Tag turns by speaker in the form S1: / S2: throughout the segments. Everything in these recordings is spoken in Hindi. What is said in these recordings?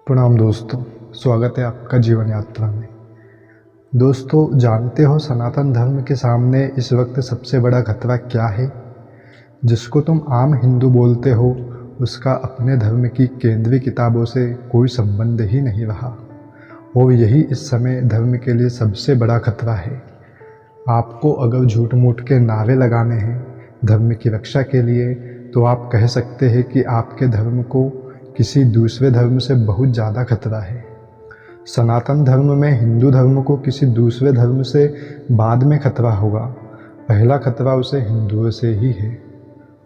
S1: प्रणाम दोस्तों, स्वागत है आपका जीवन यात्रा में। दोस्तों, जानते हो सनातन धर्म के सामने इस वक्त सबसे बड़ा खतरा क्या है? जिसको तुम आम हिंदू बोलते हो, उसका अपने धर्म की केंद्रीय किताबों से कोई संबंध ही नहीं रहा, और यही इस समय धर्म के लिए सबसे बड़ा खतरा है। आपको अगर झूठ मूठ के नारे लगाने हैं धर्म की रक्षा के लिए, तो आप कह सकते हैं कि आपके धर्म को किसी दूसरे धर्म से बहुत ज़्यादा खतरा है। सनातन धर्म में हिंदू धर्म को किसी दूसरे धर्म से बाद में खतरा होगा, पहला खतरा उसे हिंदुओं से ही है।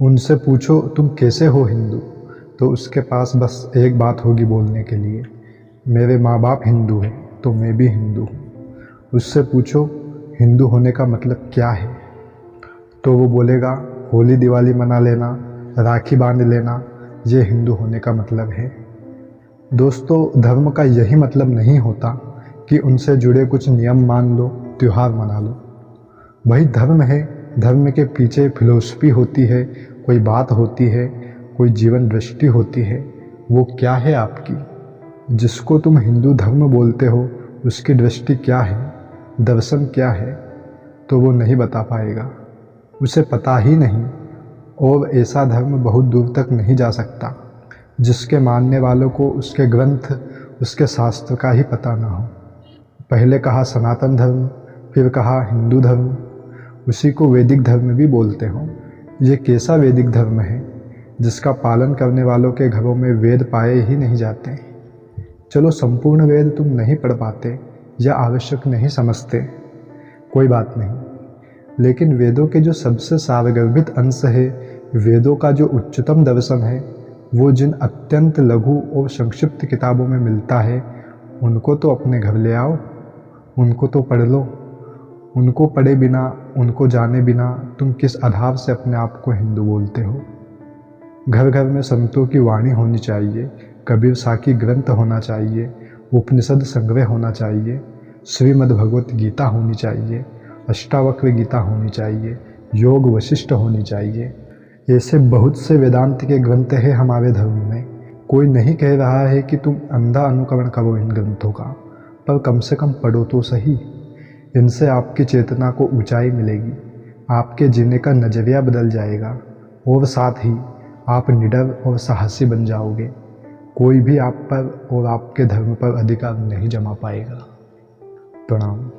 S1: उनसे पूछो तुम कैसे हो हिंदू, तो उसके पास बस एक बात होगी बोलने के लिए, मेरे माँ बाप हिंदू हैं तो मैं भी हिंदू हूँ। उससे पूछो हिंदू होने का मतलब क्या है, तो वो बोलेगा होली दिवाली मना लेना, राखी बांध लेना, ये हिंदू होने का मतलब है। दोस्तों, धर्म का यही मतलब नहीं होता कि उनसे जुड़े कुछ नियम मान लो, त्यौहार मना लो। वही धर्म है, धर्म के पीछे फिलॉसफी होती है, कोई बात होती है, कोई जीवन दृष्टि होती है। वो क्या है आपकी? जिसको तुम हिंदू धर्म बोलते हो उसकी दृष्टि क्या है, दर्शन क्या है, तो वो नहीं बता पाएगा, उसे पता ही नहीं। और ऐसा धर्म बहुत दूर तक नहीं जा सकता जिसके मानने वालों को उसके ग्रंथ, उसके शास्त्र का ही पता ना हो। पहले कहा सनातन धर्म, फिर कहा हिंदू धर्म, उसी को वैदिक धर्म भी बोलते हो। ये कैसा वैदिक धर्म है जिसका पालन करने वालों के घरों में वेद पाए ही नहीं जाते? चलो, संपूर्ण वेद तुम नहीं पढ़ पाते या आवश्यक नहीं समझते, कोई बात नहीं, लेकिन वेदों के जो सबसे सारगर्भित अंश है, वेदों का जो उच्चतम दर्शन है, वो जिन अत्यंत लघु और संक्षिप्त किताबों में मिलता है, उनको तो अपने घर ले आओ, उनको तो पढ़ लो। उनको पढ़े बिना, उनको जाने बिना तुम किस आधार से अपने आप को हिंदू बोलते हो? घर घर में संतों की वाणी होनी चाहिए, कबीर साखी ग्रंथ होना चाहिए, उपनिषद संग्रह होना चाहिए, श्रीमद् भगवत गीता होनी चाहिए, अष्टावक्र गीता होनी चाहिए, योग वशिष्ठ होनी चाहिए। ऐसे बहुत से वेदांत के ग्रंथ हैं हमारे धर्म में। कोई नहीं कह रहा है कि तुम अंधा अनुकरण करो इन ग्रंथों का, पर कम से कम पढ़ो तो सही। इनसे आपकी चेतना को ऊंचाई मिलेगी, आपके जीने का नज़रिया बदल जाएगा, और साथ ही आप निडर और साहसी बन जाओगे। कोई भी आप पर और आपके धर्म पर अधिकार नहीं जमा पाएगा। प्रणाम।